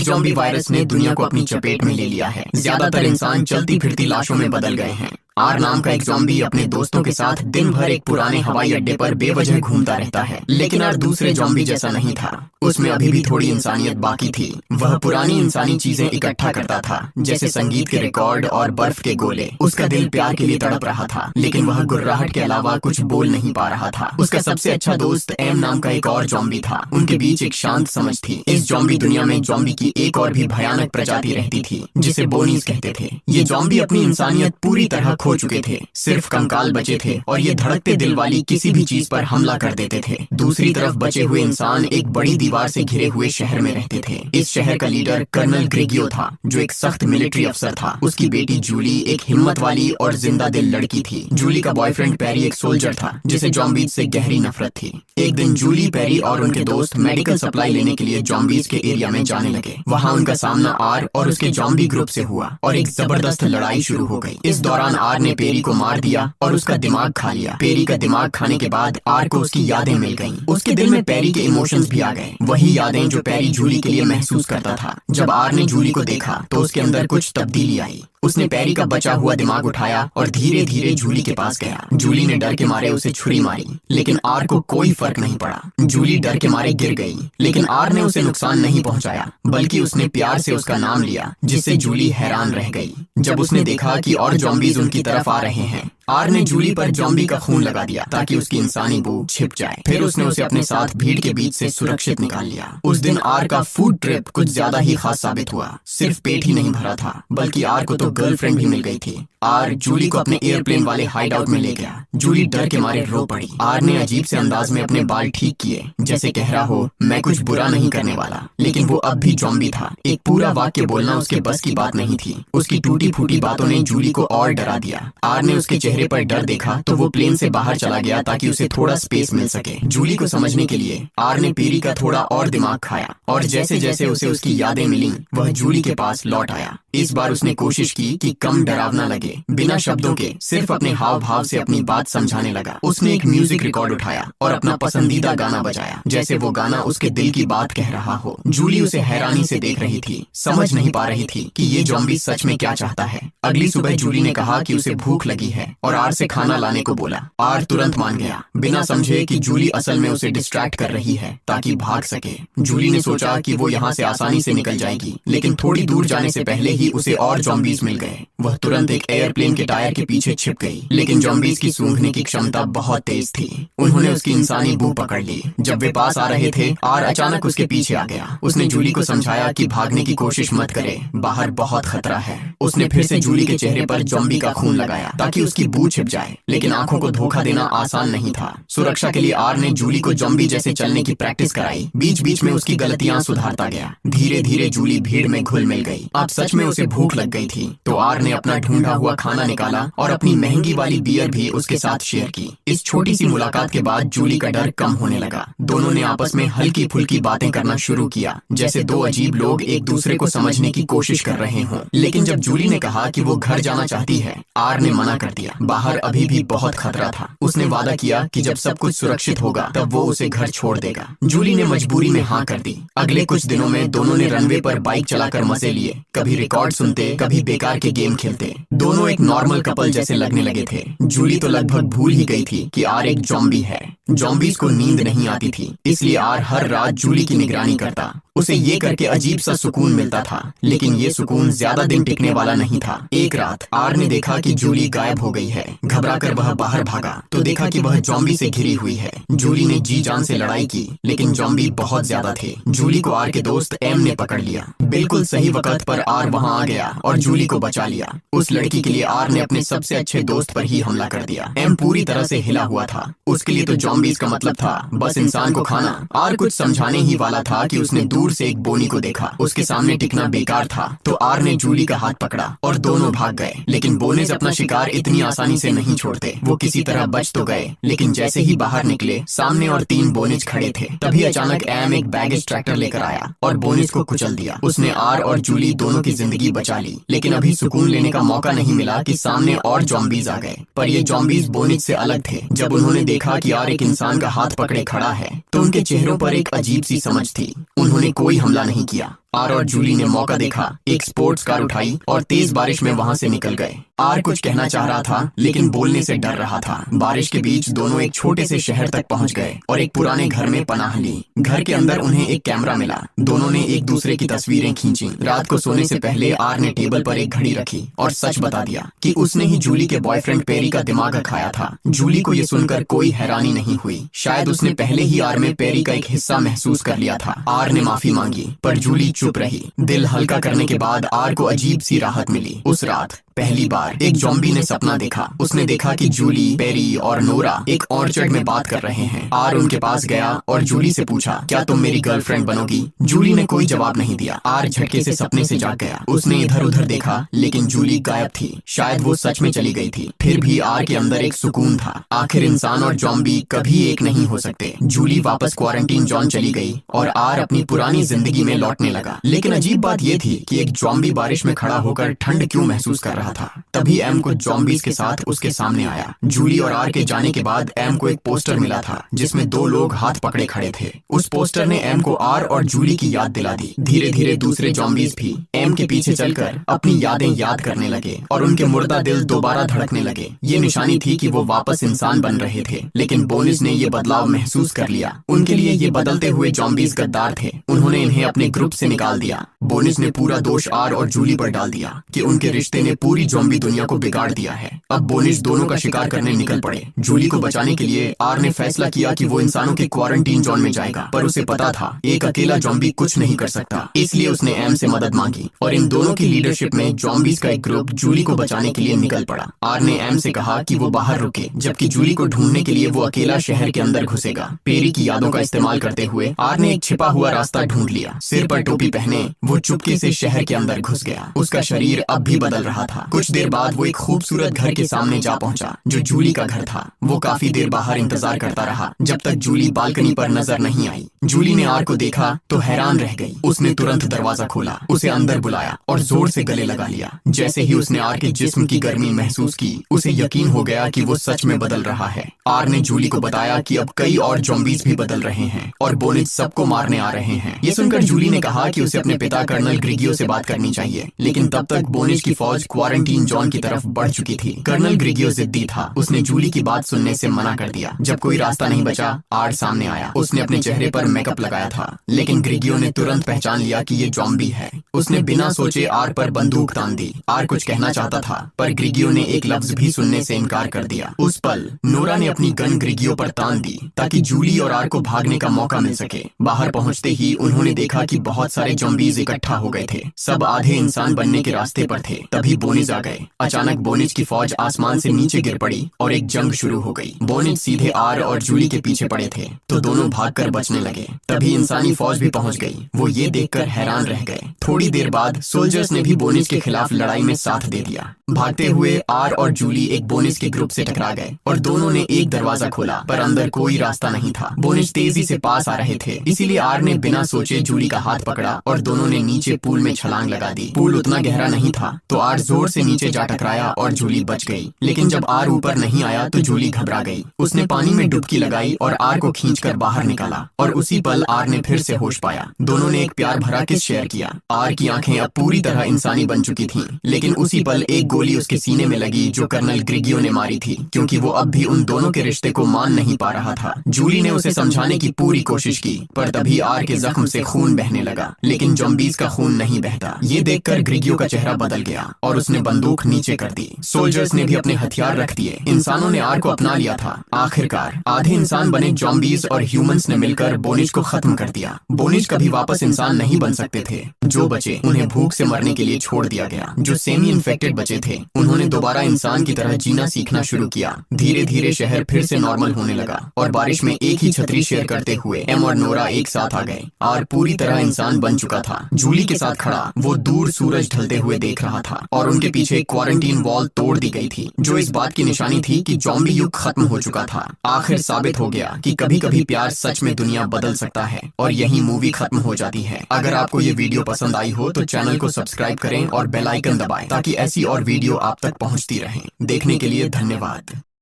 एक zombie virus ने दुनिया को अपनी चपेट में ले लिया है। ज्यादातर इंसान चलती फिरती लाशों में बदल गए हैं। आर नाम का एक ज़ॉम्बी अपने दोस्तों के साथ दिन भर एक पुराने हवाई अड्डे पर बेवजह घूमता रहता है। लेकिन आर दूसरे ज़ॉम्बी जैसा नहीं था। उसमें अभी भी थोड़ी इंसानियत बाकी थी। वह पुरानी इंसानी चीजें इकट्ठा करता था, जैसे संगीत के रिकॉर्ड और बर्फ के गोले। उसका दिल प्यार के लिए तड़प रहा था, लेकिन वह गुर्राहट के अलावा कुछ बोल नहीं पा रहा था। उसका सबसे अच्छा दोस्त एम नाम का एक और ज़ॉम्बी था। उनके बीच एक शांत समझ थी। इस ज़ॉम्बी दुनिया में ज़ॉम्बी की एक और भी भयानक प्रजाति रहती थी, जिसे बोनीज कहते थे। ये ज़ॉम्बी अपनी इंसानियत पूरी तरह खो चुके थे। सिर्फ कंकाल बचे थे और ये धड़कते दिल वाली किसी भी चीज पर हमला कर देते थे। दूसरी तरफ बचे हुए इंसान एक बड़ी दीवार से घिरे हुए शहर में रहते थे। इस शहर का लीडर कर्नल ग्रेगियो था, जो एक सख्त मिलिट्री अफसर था। उसकी बेटी जूली एक हिम्मत वाली और जिंदा दिल लड़की थी। जूली का बॉयफ्रेंड पेरी एक सोल्जर था, जिसे ज़ॉम्बीज से गहरी नफरत थी। एक दिन जूली, पेरी और उनके दोस्त मेडिकल सप्लाई लेने के लिए ज़ॉम्बीज के एरिया में जाने लगे। वहाँ उनका सामना आर और उसके ज़ॉम्बी ग्रुप से हुआ और एक जबरदस्त लड़ाई शुरू हो गई। इस दौरान आर ने पेरी को मार दिया और उसका दिमाग खा लिया। पेरी का दिमाग खाने के बाद आर को उसकी यादें मिल गईं। उसके दिल में पेरी के इमोशंस भी आ गए, वही यादें जो पेरी जूली के लिए महसूस करता था। जब आर ने जूली को देखा तो उसके अंदर कुछ तब्दीली आई। उसने पेरी का बचा हुआ दिमाग उठाया और धीरे धीरे जूली के पास गया। जूली ने डर के मारे उसे छुरी मारी, लेकिन आर को कोई फर्क नहीं पड़ा। जूली डर के मारे गिर गई, लेकिन आर ने उसे नुकसान नहीं पहुंचाया, बल्कि उसने प्यार से उसका नाम लिया, जिससे जूली हैरान रह गई। जब उसने देखा कि और ज़ॉम्बीज उनकी तरफ आ रहे हैं, आर ने जूली पर ज़ॉम्बी का खून लगा दिया ताकि उसकी इंसानी बू छिप जाए। फिर उसने उसे अपने साथ भीड़ के बीच से सुरक्षित निकाल लिया। उस दिन आर का फूड ट्रिप कुछ ज्यादा ही खास साबित हुआ। सिर्फ पेट ही नहीं भरा था, बल्कि आर को तो गर्लफ्रेंड भी मिल गई थी। आर जूली को अपने एयरप्लेन वाले हाइड आउट में ले गया। जूली डर के मारे रो पड़ी। आर ने अजीब से अंदाज में अपने बाल ठीक किए, जैसे कह रहा हो मैं कुछ बुरा नहीं करने वाला। लेकिन वो अब भी ज़ॉम्बी था। एक पूरा वाक्य बोलना उसके बस की बात नहीं थी। उसकी टूटी फूटी बातों ने जूली को और डरा दिया। आर ने उसके चेहरे पर डर देखा तो वो प्लेन से बाहर चला गया ताकि उसे थोड़ा स्पेस मिल सके। जूली को समझने के लिए आर ने पेरी का थोड़ा और दिमाग खाया, और जैसे जैसे उसे उसकी यादें मिली, वह जूली के पास लौट आया। इस बार उसने कोशिश की कि कम डरावना लगे। बिना शब्दों के सिर्फ अपने हाव भाव से अपनी बात समझाने लगा। उसने एक म्यूजिक रिकॉर्ड उठाया और अपना पसंदीदा गाना बजाया, जैसे वो गाना उसके दिल की बात कह रहा हो। जूली उसे हैरानी से देख रही थी, समझ नहीं पा रही थी कि ये ज़ॉम्बी सच में क्या चाहता है। अगली सुबह जूली ने कहा कि उसे भूख लगी है और आर से खाना लाने को बोला। आर तुरंत मान गया, बिना समझे कि जूली असल में उसे डिस्ट्रैक्ट कर रही है ताकि भाग सके। जूली ने सोचा कि वो यहाँ से आसानी से निकल जाएगी, लेकिन थोड़ी दूर जाने से पहले ही उसे और ज़ॉम्बीज मिल गए। वह तुरंत एक एयरप्लेन के टायर के पीछे छिप गई, लेकिन ज़ॉम्बीज की सूंघने की क्षमता बहुत तेज थी। उन्होंने उसकी इंसानी बू पकड़ ली। जब वे पास आ रहे थे, आर अचानक उसके पीछे आ गया। उसने जूली को समझाया कि भागने की कोशिश मत करे, बाहर बहुत खतरा है। उसने फिर से जूली के चेहरे पर ज़ॉम्बी का खून लगाया ताकि उसकी बू छिप जाए, लेकिन आंखों को धोखा देना आसान नहीं था। सुरक्षा के लिए आर ने जूली को ज़ॉम्बी जैसे चलने की प्रैक्टिस कराई। बीच बीच में उसकी गलतियां सुधारता गया। धीरे धीरे जूली भीड़ में घुल मिल गई। अब सच में उसे भूख लग गई थी, तो आर ने अपना ढूंढा हुआ खाना निकाला और अपनी महंगी वाली बियर भी उसके साथ शेयर की। इस छोटी सी मुलाकात के बाद जूली का डर कम होने लगा। दोनों ने आपस में हल्की फुल्की बातें करना शुरू किया, जैसे दो अजीब लोग एक दूसरे को समझने की कोशिश कर रहे हों। लेकिन जब जूली ने कहा कि वो घर जाना चाहती है, आर ने मना कर दिया। बाहर अभी भी बहुत खतरा था। उसने वादा किया कि जब सब कुछ सुरक्षित होगा तब वो उसे घर छोड़ देगा। जूली ने मजबूरी में हाँ कर दी। अगले कुछ दिनों में दोनों ने रनवे पर बाइक चलाकर मजे लिए। कभी रिकॉर्ड सुनते, कभी बेकार के गेम खेलते। दोनों एक नॉर्मल कपल जैसे लगने लगे थे। जूली तो लगभग भूल ही गई थी कि आर एक ज़ॉम्बी है। ज़ॉम्बीज को नींद नहीं आती थी, इसलिए आर हर रात जूली की निगरानी करता। उसे ये करके अजीब सा सुकून मिलता था, लेकिन ये सुकून ज्यादा दिन टिकने वाला नहीं था। एक रात आर ने देखा कि जूली गायब हो गई है। घबराकर वह बाहर भागा तो देखा कि वह ज़ॉम्बी से घिरी हुई है। जूली ने जी जान से लड़ाई की, लेकिन ज़ॉम्बी बहुत ज्यादा थे। जूली को आर के दोस्त एम ने पकड़ लिया। बिल्कुल सही वक्त पर आर वहाँ आ गया और जूली को बचा लिया। उस लड़की के लिए आर ने अपने सबसे अच्छे दोस्त पर ही हमला कर दिया। एम पूरी तरह से हिला हुआ था। उसके लिए तो ज़ॉम्बीज का मतलब था बस इंसान को खाना। आर कुछ समझाने ही वाला था कि उसने दूर से एक बोनी को देखा। उसके सामने टिकना बेकार था, तो आर ने जूली का हाथ पकड़ा और दोनों भाग गए। लेकिन बोनेज अपना शिकार इतनी आसानी से नहीं छोड़ते। वो किसी तरह बच तो गए, लेकिन जैसे ही बाहर निकले, सामने और 3 बोनेज खड़े थे। तभी अचानक एम एक बैगेज ट्रैक्टर लेकर आया और बोनेज को कुचल दिया। उसने आर और जूली दोनों की जिंदगी बचा ली, लेकिन अभी सुकून लेने का मौका नहीं मिला कि सामने और ज़ॉम्बीज आ गए। पर ये ज़ॉम्बीज बोनेज से अलग थे। जब उन्होंने देखा कि आर एक इंसान का हाथ पकड़े खड़ा है, तो उनके चेहरों पर एक अजीब सी समझ थी। उन्होंने कोई हमला नहीं किया। आर और जूली ने मौका देखा, एक स्पोर्ट्स कार उठाई और तेज बारिश में वहाँ से निकल गए। आर कुछ कहना चाह रहा था लेकिन बोलने से डर रहा था। बारिश के बीच दोनों एक छोटे से शहर तक पहुंच गए और एक पुराने घर में पनाह ली। घर के अंदर उन्हें एक कैमरा मिला। दोनों ने एक दूसरे की तस्वीरें खींची। रात को सोने से पहले आर ने टेबल पर एक घड़ी रखी और सच बता दिया कि उसने ही जूली के बॉयफ्रेंड पेरी का दिमाग खाया था। जूली को ये सुनकर कोई हैरानी नहीं हुई। शायद उसने पहले ही आर में पेरी का एक हिस्सा महसूस कर लिया था। आर ने माफी मांगी पर जूली चुप रही। दिल हल्का करने के बाद आर को अजीब सी राहत मिली। उस रात पहली बार एक ज़ॉम्बी ने सपना देखा। उसने देखा कि जूली, पेरी और नोरा एक ऑर्चर्ड में बात कर रहे हैं। आर उनके पास गया और जूली से पूछा, क्या तुम मेरी गर्लफ्रेंड बनोगी? जूली ने कोई जवाब नहीं दिया। आर झटके से सपने से जाग गया। उसने इधर उधर देखा लेकिन जूली गायब थी। शायद वो सच में चली गई थी। फिर भी आर के अंदर एक सुकून था। आखिर इंसान और ज़ॉम्बी कभी एक नहीं हो सकते। जूली वापस क्वारंटीन जोन चली गई और आर अपनी पुरानी जिंदगी में लौटने लगा। लेकिन अजीब बात यह थी कि एक ज़ॉम्बी बारिश में खड़ा होकर ठंड क्यों महसूस कर रहा था। तभी एम कुछ ज़ॉम्बीज के साथ उसके सामने आया। जूली और आर के जाने के बाद एम को एक पोस्टर मिला था जिसमें दो लोग हाथ पकड़े खड़े थे। उस पोस्टर ने एम को आर और जूली की याद दिला दी। धीरे धीरे दूसरे ज़ॉम्बीज भी एम के पीछे चलकर अपनी यादें याद करने लगे और उनके मुर्दा दिल दोबारा धड़कने लगे। ये निशानी थी कि वो वापस इंसान बन रहे थे। लेकिन बोनिस ने ये बदलाव महसूस कर लिया। उनके लिए ये बदलते हुए ज़ॉम्बीज गद्दार थे। उन्होंने इन्हें अपने ग्रुप से निकाल दिया। बोनिस ने पूरा दोष आर और जूली पर डाल दिया कि उनके रिश्ते ने पूरी ज़ॉम्बी दुनिया को बिगाड़ दिया है। अब बोनिस दोनों का शिकार करने निकल पड़े। जूली को बचाने के लिए आर ने फैसला किया कि वो इंसानों के क्वारंटीन जोन में जाएगा, पर उसे पता था एक अकेला ज़ॉम्बी कुछ नहीं कर सकता। इसलिए उसने एम से मदद मांगी और इन दोनों की लीडरशिप में ज़ॉम्बीज का एक ग्रुप जूली को बचाने के लिए निकल पड़ा। आर ने एम से कहा कि वो बाहर रुके जबकि जूली को ढूंढने के लिए वो अकेला शहर के अंदर घुसेगा। पेरी की यादों का इस्तेमाल करते हुए आर ने एक छिपा हुआ रास्ता ढूंढ लिया। सिर पर टोपी पहने वो चुपके से शहर के अंदर घुस गया। उसका शरीर अब भी बदल रहा था। कुछ देर बाद वो एक खूबसूरत घर के सामने जा पहुंचा जो जूली का घर था। वो काफी देर बाहर इंतजार करता रहा जब तक जूली बालकनी पर नजर नहीं आई। जूली ने आर को देखा तो हैरान रह गई। उसने तुरंत दरवाजा खोला, उसे अंदर बुलाया और जोर से गले लगा लिया। जैसे ही उसने आर के जिस्म की गर्मी महसूस की, उसे यकीन हो गया कि वो सच में बदल रहा है। आर ने जूली को बताया कि अब कई और ज़ॉम्बीज भी बदल रहे हैं और बोनिस सबको मारने आ रहे हैं। ये सुनकर जूली ने कहा कि उसे अपने पिता कर्नल ग्रिगियो से बात करनी चाहिए, लेकिन तब तक बोनिस की फौज क्वारंटीन जोन की तरफ बढ़ चुकी थी। कर्नल ग्रिगियो जिद्दी था। उसने जूली की बात सुनने से मना कर दिया। जब कोई रास्ता नहीं बचा, आर सामने आया। उसने अपने चेहरे पर मेकअप लगाया था, लेकिन ग्रिगियो ने तुरंत पहचान लिया कि ये ज़ॉम्बी है। उसने बिना सोचे आर पर बंदूक तान दी। आर कुछ कहना चाहता था पर ग्रिगियो ने एक लफ्ज भी सुनने से इनकार कर दिया। उस पल नोरा ने अपनी गन ग्रिगियो पर तान दी ताकि जूली और आर को भागने का मौका मिल सके। बाहर पहुंचते ही उन्होंने देखा कि बहुत सारे ज़ॉम्बीज इकट्ठा हो गए थे। सब आधे इंसान बनने के रास्ते पर थे। तभी बोनिस आ गए। अचानक बोनिस की फौज आसमान से नीचे गिर पड़ी और एक जंग शुरू हो गई। बोनिस सीधे आर और जूली के पीछे पड़े थे तो दोनों भागकर बचने लगे। तभी इंसानी फौज भी पहुंच गई। वो ये देखकर हैरान रह गए। थोड़ी देर बाद सोल्जर्स ने भी बोनिस के खिलाफ लड़ाई में साथ दे दिया। भागते हुए आर और जूली एक बोनिस के ग्रुप से टकरा गए और दोनों ने एक दरवाजा खोला पर अंदर कोई रास्ता नहीं था। बोनिस तेजी से पास आ रहे थे, इसीलिए आर ने बिना सोचे जूली का हाथ पकड़ा और दोनों ने नीचे पूल में छलांग लगा दी। पूल उतना गहरा नहीं था तो आर जोर से नीचे जा टकराया और जूली बच गई। लेकिन जब आर ऊपर नहीं आया तो जूली घबरा गई। उसने पानी में डुबकी लगाई और आर को खींचकर बाहर निकाला और उसी पल आर ने फिर से होश पाया। दोनों ने एक प्यार भरा किस शेयर किया। आर की आंखें अब पूरी तरह इंसानी बन चुकी थीं, लेकिन उसी पल एक गोली उसके सीने में लगी जो कर्नल ग्रिगियो ने मारी थी, क्योंकि वो अब भी उन दोनों के रिश्ते को मान नहीं पा रहा था। जूली ने उसे समझाने की पूरी कोशिश की पर तभी आर के जख्म से खून बहने लगा, लेकिन ज़ॉम्बीज का खून नहीं बहता। ये देखकर ग्रिगियो का चेहरा बदल गया और उसने बंदूक नीचे कर दी। सोल्जर्स ने भी अपने हथियार रख दिए। इंसानों ने आर को अपना लिया था। आखिरकार आधे इंसान बने ज़ॉम्बीज और ह्यूमंस ने मिलकर बोनिस को खत्म कर दिया। बोनिस कभी वापस इंसान नहीं बन सकते थे। जो बचे उन्हें भूख से मरने के लिए छोड़ दिया गया। जो सेमी इन्फेक्टेड बचे थे उन्होंने दोबारा इंसान की तरह जीना सीखना शुरू किया। धीरे धीरे शहर फिर से नॉर्मल होने लगा और बारिश में एक ही छतरी शेयर करते हुए एम और नोरा एक साथ आ गए। आर पूरी तरह इंसान बन चुका था। जूली के साथ खड़ा वो दूर सूरज ढलते हुए देख रहा था और उनके पीछे क्वारंटीन वॉल तोड़ दी गई थी, जो इस बात की निशानी थी कि ज़ॉम्बी युग खत्म हो चुका था। आखिर साबित हो गया कि कभी कभी प्यार सच में दुनिया बदल सकता है और यही मूवी खत्म हो जाती है। अगर आपको ये वीडियो पसंद आई हो तो चैनल को सब्सक्राइब करें और बेल आइकन दबाएं ताकि ऐसी और वीडियो आप तक पहुंचती रहें। देखने के लिए धन्यवाद।